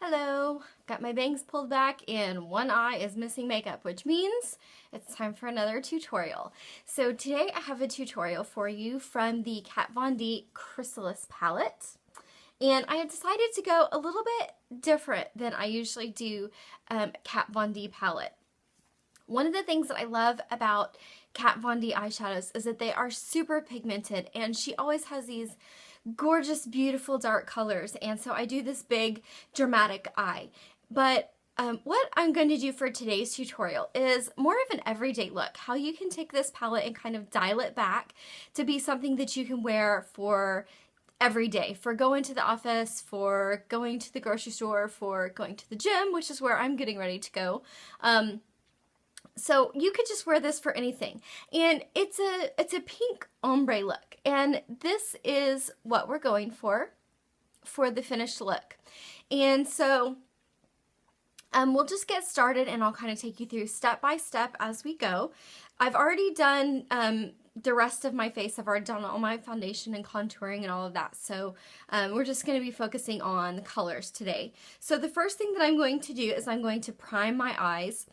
Hello, got my bangs pulled back and one eye is missing makeup, which means it's time for another tutorial. So today I have a tutorial for you from the Kat Von D Chrysalis Palette. And I have decided to go a little bit different than I usually do Kat Von D palette. One of the things that I love about Kat Von D eyeshadows is that they are super pigmented, and she always has these gorgeous, beautiful dark colors, and so I do this big dramatic eye. But what I'm going to do for today's tutorial is more of an everyday look, how you can take this palette and kind of dial it back to be something that you can wear for every day, for going to the office, for going to the grocery store, for going to the gym, which is where I'm getting ready to go. So you could just wear this for anything. And it's a pink ombre look. And this is what we're going for the finished look. And so we'll just get started and I'll kind of take you through step by step as we go. I've already done the rest of my face. I've already done all my foundation and contouring and all of that. So we're just going to be focusing on the colors today. So the first thing that I'm going to do is I'm going to prime my eyes.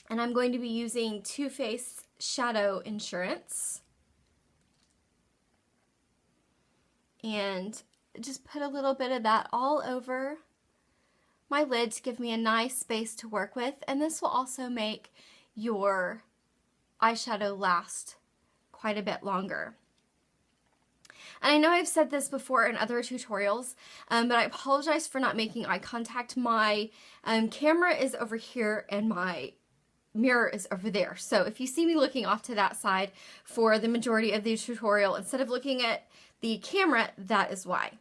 And I'm going to be using Too Faced Shadow Insurance. And just put a little bit of that all over my lid to give me a nice space to work with. And this will also make your eyeshadow last quite a bit longer. And I know I've said this before in other tutorials, but I apologize for not making eye contact. My camera is over here and my mirror is over there. So if you see me looking off to that side for the majority of the tutorial instead of looking at the camera, that is why.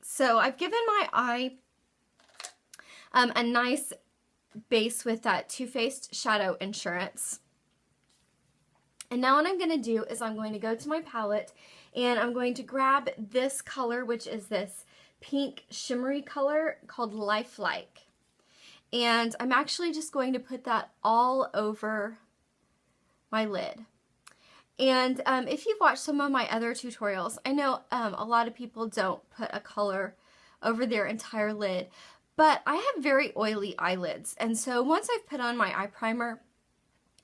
So I've given my eye a nice base with that Too Faced Shadow Insurance. And now what I'm going to do is I'm going to go to my palette and I'm going to grab this color, which is this pink shimmery color called Lifelike. And I'm actually just going to put that all over my lid. And if you've watched some of my other tutorials, I know a lot of people don't put a color over their entire lid, but I have very oily eyelids. And so once I've put on my eye primer,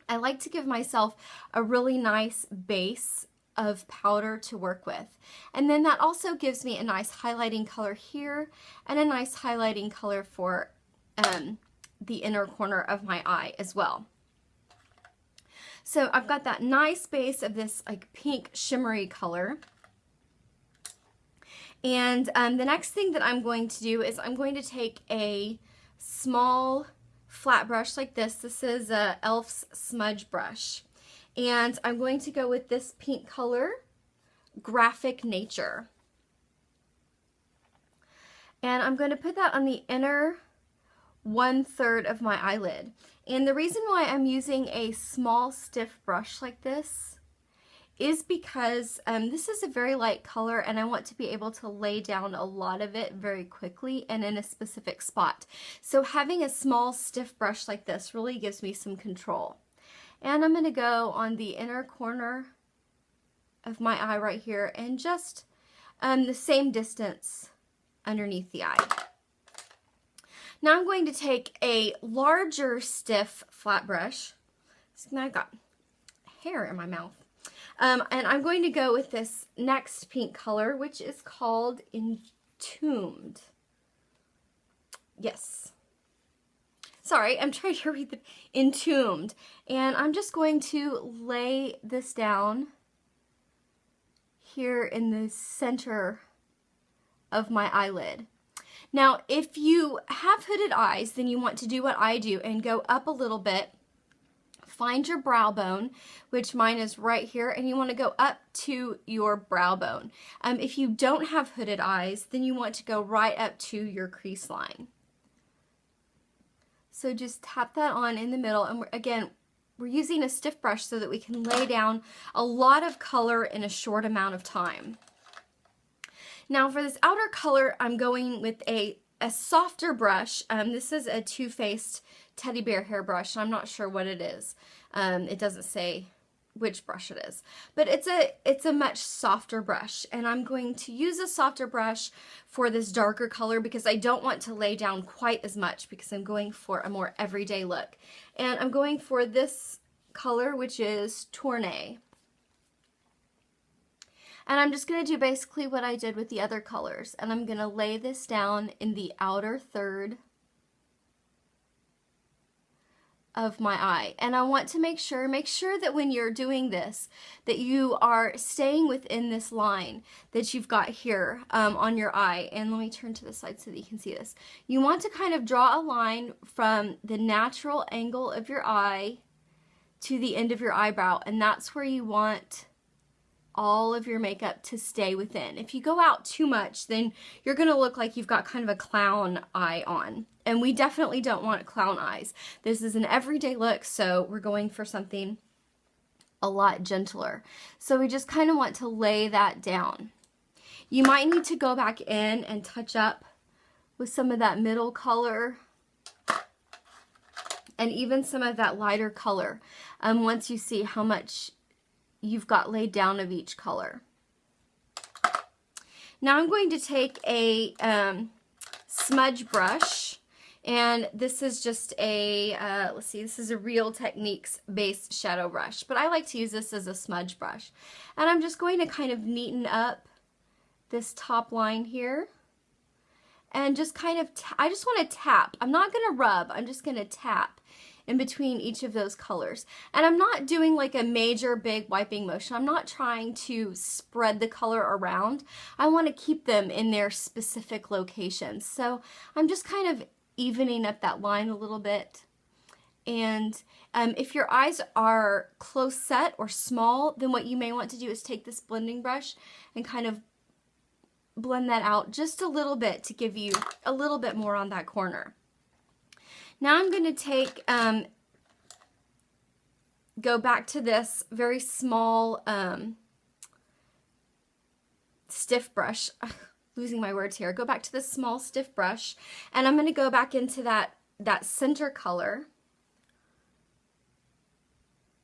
I like to give myself a really nice base of powder to work with. And then that also gives me a nice highlighting color here and a nice highlighting color for the inner corner of my eye as well. So I've got that nice base of this like pink shimmery color. And the next thing that I'm going to do is I'm going to take a small flat brush like this. This is a e.l.f.'s smudge brush. And I'm going to go with this pink color, Graphic Nature. And I'm going to put that on the inner 1/3 of my eyelid. And the reason why I'm using a small stiff brush like this is because this is a very light color and I want to be able to lay down a lot of it very quickly and in a specific spot. So having a small stiff brush like this really gives me some control. And I'm going to go on the inner corner of my eye right here and just the same distance underneath the eye. Now I'm going to take a larger stiff flat brush. Now I've got hair in my mouth. And I'm going to go with this next pink color, which is called Entombed. Yes. Sorry, I'm trying to read the Entombed. And I'm just going to lay this down here in the center of my eyelid. Now, if you have hooded eyes, then you want to do what I do and go up a little bit. Find your brow bone, which mine is right here, and you want to go up to your brow bone. If you don't have hooded eyes, then you want to go right up to your crease line. So just tap that on in the middle, and again, we're using a stiff brush so that we can lay down a lot of color in a short amount of time. Now for this outer color, I'm going with a softer brush. This is a Too Faced teddy bear hair brush. I'm not sure what it is. It doesn't say which brush it is, but it's a much softer brush, and I'm going to use a softer brush for this darker color because I don't want to lay down quite as much because I'm going for a more everyday look. And I'm going for this color, which is Tournay. And I'm just going to do basically what I did with the other colors, and I'm going to lay this down in the outer third of my eye. And I want to make sure that when you're doing this, that you are staying within this line that you've got here on your eye. And let me turn to the side so that you can see this. You want to kind of draw a line from the natural angle of your eye to the end of your eyebrow, and that's where you want all of your makeup to stay within. If you go out too much, then you're gonna look like you've got kind of a clown eye on. And we definitely don't want clown eyes. This is an everyday look, so we're going for something a lot gentler. So we just kind of want to lay that down. You might need to go back in and touch up with some of that middle color and even some of that lighter color once you see how much you've got laid down of each color. Now I'm going to take a smudge brush, and this is just a, let's see, this is a Real Techniques base shadow brush, but I like to use this as a smudge brush. And I'm just going to kind of neaten up this top line here, and just kind of, I just want to tap. I'm not going to rub, I'm just going to tap in between each of those colors. And I'm not doing like a major big wiping motion. I'm not trying to spread the color around. I want to keep them in their specific locations. So I'm just kind of evening up that line a little bit. And if your eyes are close set or small, then what you may want to do is take this blending brush and kind of blend that out just a little bit to give you a little bit more on that corner. Now I'm going to take, go back to this very small stiff brush. Ugh, losing my words here. Go back to this small stiff brush, and I'm going to go back into that center color,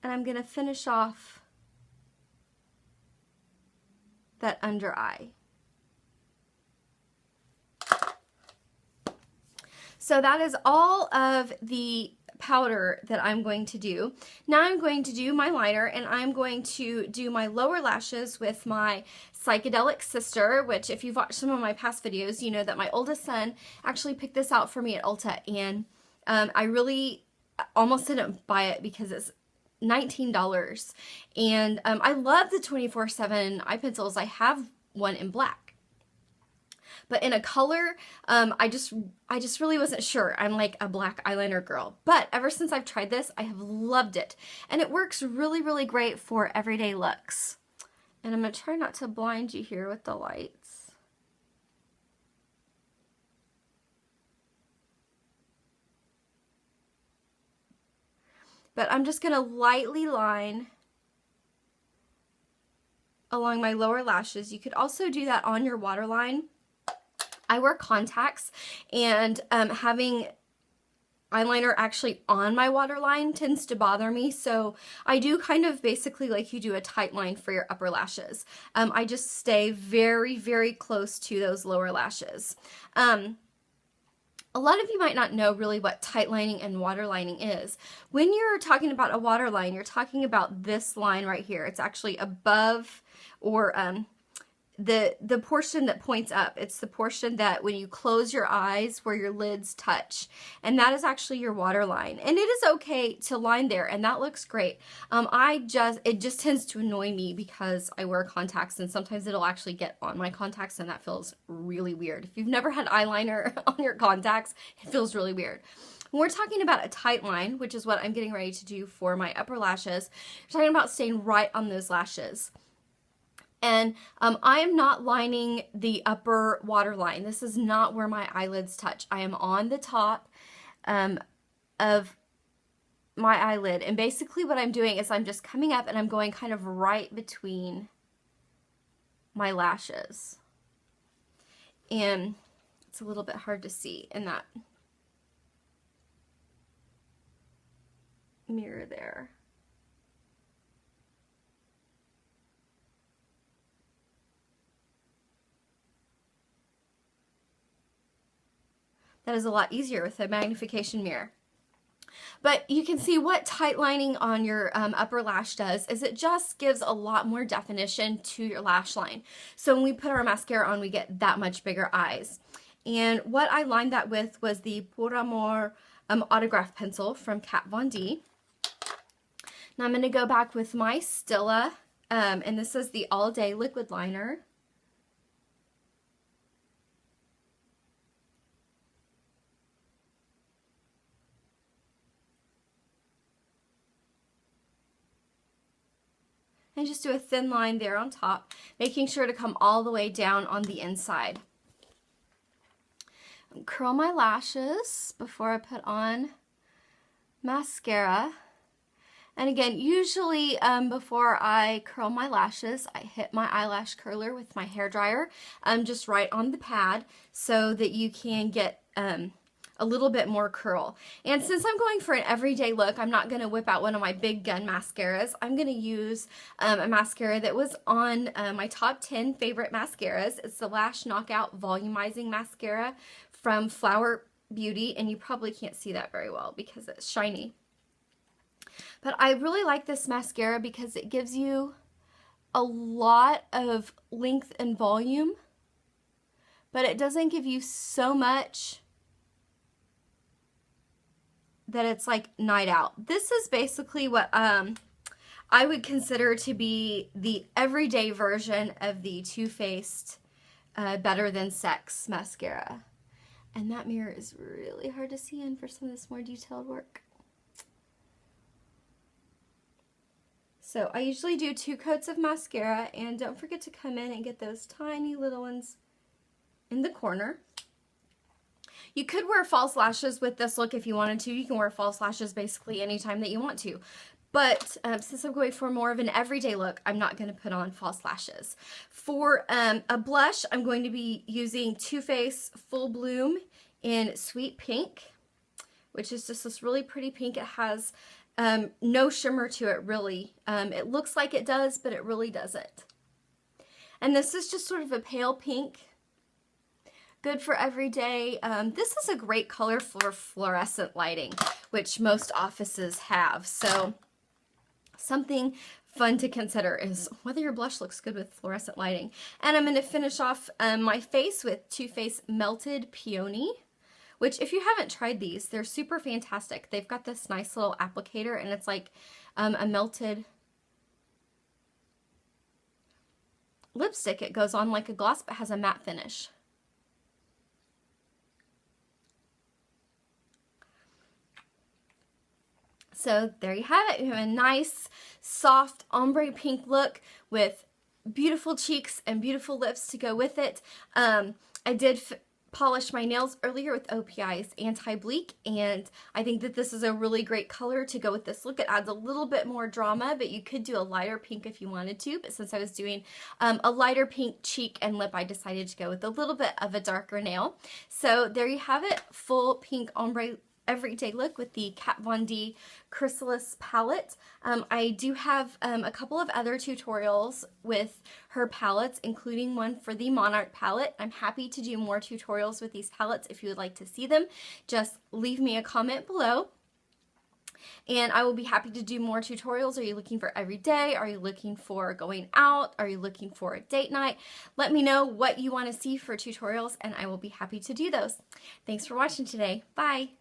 and I'm going to finish off that under eye. So that is all of the powder that I'm going to do. Now I'm going to do my liner, and I'm going to do my lower lashes with my Psychedelic Sister, which if you've watched some of my past videos, you know that my oldest son actually picked this out for me at Ulta, and I really almost didn't buy it because it's $19. And I love the 24/7 eye pencils. I have one in black. But in a color, I just really wasn't sure. I'm like a black eyeliner girl. But ever since I've tried this, I have loved it. And it works really, really great for everyday looks. And I'm going to try not to blind you here with the lights. But I'm just going to lightly line along my lower lashes. You could also do that on your waterline. I wear contacts, and having eyeliner actually on my waterline tends to bother me, so I do kind of basically like you do a tight line for your upper lashes. I just stay very, very close to those lower lashes. A lot of you might not know really what tight lining and waterlining is. When you're talking about a waterline, you're talking about this line right here. It's actually above, or the portion that points up. It's the portion that when you close your eyes where your lids touch, and that is actually your waterline. And it is okay to line there, and that looks great. It just tends to annoy me because I wear contacts, and sometimes it'll actually get on my contacts, and that feels really weird. If you've never had eyeliner on your contacts, it feels really weird. When we're talking about a tight line, which is what I'm getting ready to do for my upper lashes, we're talking about staying right on those lashes. And I am not lining the upper waterline. This is not where my eyelids touch. I am on the top of my eyelid. And basically what I'm doing is I'm just coming up and I'm going kind of right between my lashes. And it's a little bit hard to see in that mirror there. That is a lot easier with a magnification mirror. But you can see what tight lining on your upper lash does is it just gives a lot more definition to your lash line. So when we put our mascara on, we get that much bigger eyes. And what I lined that with was the Pure Amor autograph pencil from Kat Von D. Now I'm going to go back with my Stila, and this is the All Day Liquid Liner. And just do a thin line there on top, making sure to come all the way down on the inside. Curl my lashes before I put on mascara. And again, usually before I curl my lashes, I hit my eyelash curler with my hairdryer, just right on the pad so that you can get a little bit more curl. And since I'm going for an everyday look, I'm not going to whip out one of my big gun mascaras. I'm going to use a mascara that was on my top 10 favorite mascaras. It's the Lash Knockout Volumizing Mascara from Flower Beauty, and you probably can't see that very well because it's shiny. But I really like this mascara because it gives you a lot of length and volume, but it doesn't give you so much that it's like night out. This is basically what I would consider to be the everyday version of the Too Faced Better Than Sex mascara. And that mirror is really hard to see in for some of this more detailed work. So I usually do 2 coats of mascara, and don't forget to come in and get those tiny little ones in the corner. You could wear false lashes with this look if you wanted to. You can wear false lashes basically anytime that you want to. But since I'm going for more of an everyday look, I'm not going to put on false lashes. For a blush, I'm going to be using Too Faced Full Bloom in Sweet Pink, which is just this really pretty pink. It has no shimmer to it, really. It looks like it does, but it really doesn't. And this is just sort of a pale pink. Good for every day. This is a great color for fluorescent lighting, which most offices have. So something fun to consider is whether your blush looks good with fluorescent lighting. And I'm going to finish off my face with Too Faced Melted Peony, which if you haven't tried these, they're super fantastic. They've got this nice little applicator, and it's like a melted lipstick. It goes on like a gloss but has a matte finish. So there you have it. You have a nice, soft ombre pink look with beautiful cheeks and beautiful lips to go with it. I did polish my nails earlier with OPI's Anti-bleak, and I think that this is a really great color to go with this look. It adds a little bit more drama, but you could do a lighter pink if you wanted to. But since I was doing a lighter pink cheek and lip, I decided to go with a little bit of a darker nail. So there you have it, full pink ombre everyday look with the Kat Von D Chrysalis Palette. I do have a couple of other tutorials with her palettes, including one for the Monarch palette. I'm happy to do more tutorials with these palettes if you would like to see them. Just leave me a comment below, and I will be happy to do more tutorials. Are you looking for every day? Are you looking for going out? Are you looking for a date night? Let me know what you want to see for tutorials, and I will be happy to do those. Thanks for watching today. Bye!